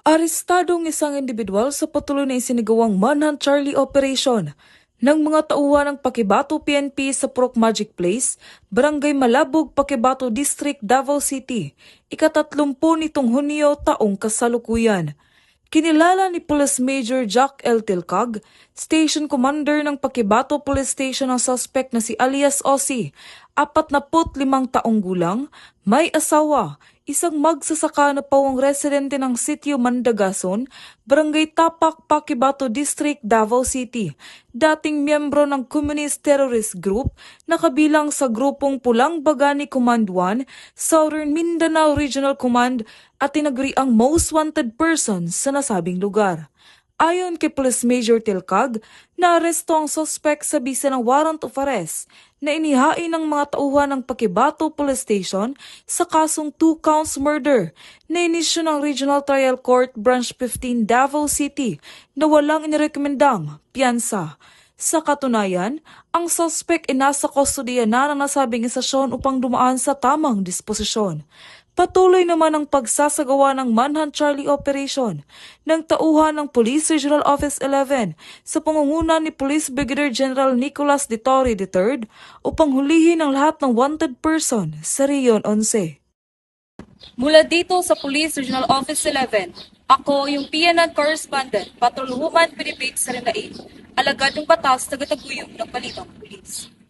Arestadong isang individual sa patuloy na isinagawang Manhunt Charlie Operation ng mga tauhan ng Pakibato PNP sa Purok Magic Place, Barangay Malabog, Pakibato District, Davao City, ika-30 nitong Hunyo taong kasalukuyan. Kinilala ni Police Major Jack L. Tilcag, Station Commander ng Pakibato Police Station ang suspect na si alias Ossie, 45 taong gulang, may asawa, isang magsasaka na pawang residente ng sitio Mandagason, Barangay Tapak, Pakibato District, Davao City, dating miyembro ng Communist Terrorist Group na kabilang sa grupong Pulang Bagani Command 1, Southern Mindanao Regional Command at tinaguri ang most wanted person sa nasabing lugar. Ayon kay Police Major Tilcag, naaresto ang suspect sa bisa ng warrant of arrest na inihain ng mga tauhan ng Pakibato Police Station sa kasong 2 counts murder na inisyu ng Regional Trial Court Branch 15 Davao City na walang inirekomendang piyansa. Sa katunayan, ang suspect ay nasa kustodiya na ng nasabing istasyon upang dumaan sa tamang disposisyon. Patuloy naman ang pagsasagawa ng Manhunt Charlie Operation ng tauhan ng Police Regional Office 11 sa pangunguna ni Police Brigadier General Nicolas de Torre III upang hulihin ang lahat ng wanted person sa Rion 11. Mula dito sa Police Regional Office 11, ako yung PNN Correspondent, Patrol Woman Philippines Sarinain, alagad ng batas tagataguyod ng Balitang Pulis.